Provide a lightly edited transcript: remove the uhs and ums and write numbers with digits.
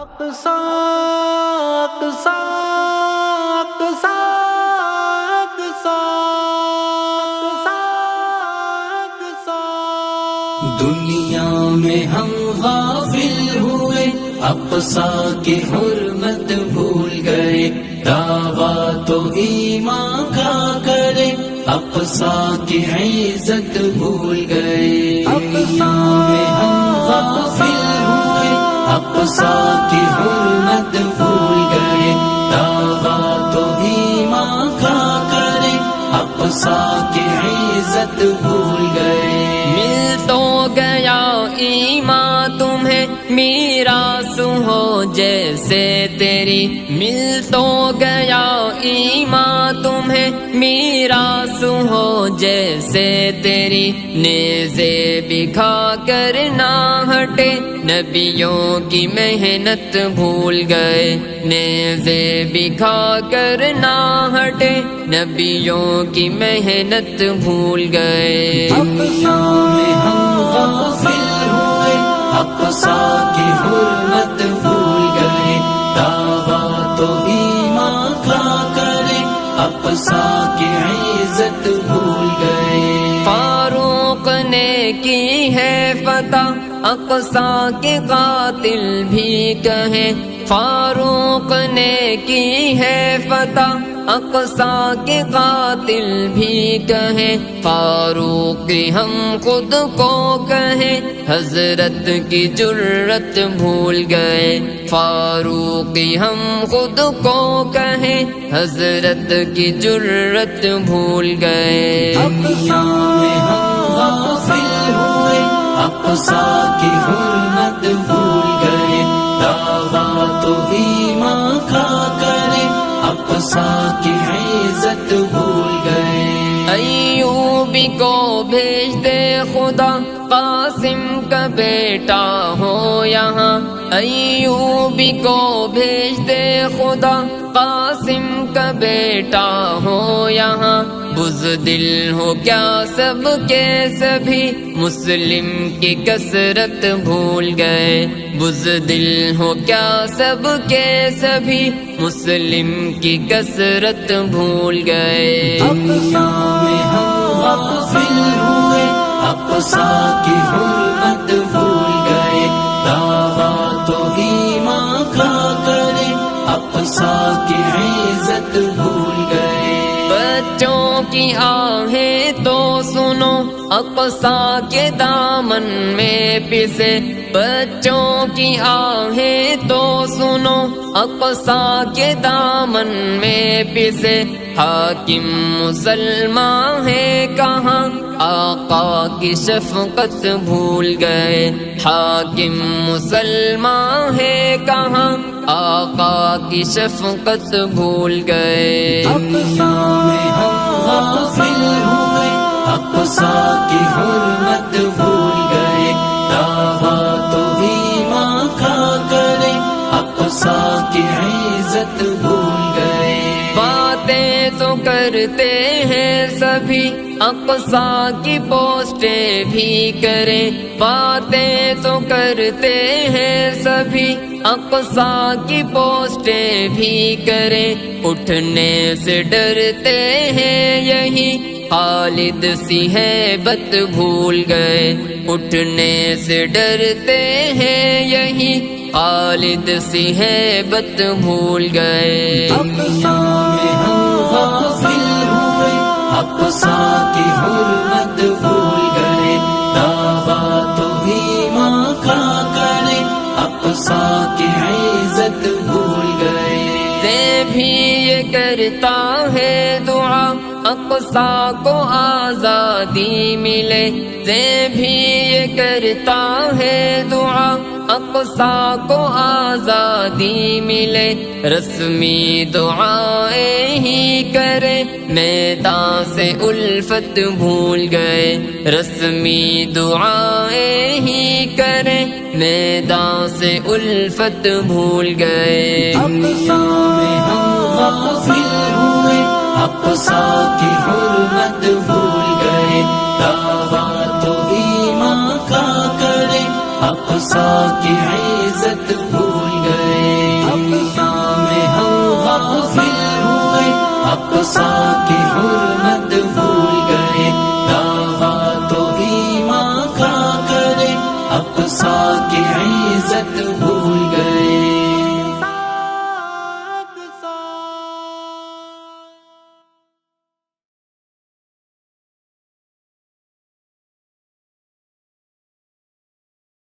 اقصی اقصی اقصی اقصی اقصی دنیا میں ہم غافل ہوئے، اقصی کی حرمت بھول گئے، دعویٰ تو ایمان کا کرے، اقصی کی عزت بھول گئے۔ دنیا میں ہم غافل ہوئے، اقصی کی حرمت بھول گئے، دعویٰ تو ایمان کا کرے، اقصی کی عزت بھول گئے۔ مل تو گیا ایمان تمہیں میراث ہو جیسے تیری، مل تو گیا ایمان تمہیں میراث ہو جیسے تیری، نیزے بھی کھا کر نہ ہٹے، نبیوں کی محنت بھول گئے، نیزے بھی کھا کر نہ ہٹے، نبیوں کی محنت بھول گئے۔ دنیا میں ہم غافل ہوئے، اقصی کی حرمت بھول گئے، دعویٰ تو ایمان کا کرے، اقصی کی عزت بھول گئے۔ فاروق نے کی ہے فتح، اقصی کے قاتل بھی کہیں، فاروق نے کی ہے فتح، اقصی کے قاتل بھی کہیں، فاروق ہم خود کو کہیں، حضرت کی جرت بھول گئے، فاروق ہم خود کو کہیں، حضرت کی جرت بھول گئے۔ دنیا میں ہم غافل ہوئے، اقصی کی حرمت بھول گئے، دعویٰ تو ایمان کا کرے، اقصی کی عزت بھول گئے۔ ایوبی کو بھیج دے خدا، قاسم کا بیٹا ہو یہاں، ایوبی کو بھیج دے خدا، قاسم کا بیٹا ہو یہاں، بزدل ہو کیا سب کے سبھی، مسلم کی کثرت بھول گئے، بزدل ہو کیا سب کے سبھی، مسلم کی کثرت بھول گئے۔ دنیا میں ہم غافل ہوئے، اقصی کی حرمت بھول گئے، دعویٰ تو ایمان کا کرے، اقصی کی عزت بھول گئے۔ بچوں کی آہیں تو سنو، اقصی کے دامن میں پسے، بچوں کی آہیں تو سنو، اقصی کے دامن میں پسے، حاکم مسلمان ہے کہاں، آقا کی شفقت بھول گئے، حاکم مسلمان ہے کہاں، آقا کی شفقت بھول گئے۔ دنیا میں ہم غافل ہوئے، اقصی کی حرمت بھول گئے، دعویٰ تو ایمان کا کرے، اقصی کی عزت بھول گئے۔ باتیں تو کرتے ہیں سبھی، اقصی کی پوسٹیں بھی کریں، باتیں تو کرتے ہیں سبھی، اقصی کی پوسٹیں بھی کریں، اٹھنے سے ڈرتے ہیں یہی، خالد سی ہیبت بھول گئے، اٹھنے سے ڈرتے ہیں یہی، خالد سی ہیبت بھول گئے۔ دنیا میں ہم غافل ہوئے، اقصی کی حرمت بھول گئے، دعویٰ تو ایمان کا کرے، اقصی کی عزت بھول گئے۔ سے بھی یہ کرتا ہے دعا، اقصی کو آزادی ملے، سے بھی یہ کرتا ہے دعا، اقصی کو آزادی ملے، رسمی دعائیں ہی کرے، میدان سے الفت بھول گئے، رسمی دعائیں ہی کرے، میدان سے الفت بھول گئے۔ دنیا میں ہم غافل ہوئے، اقصی کی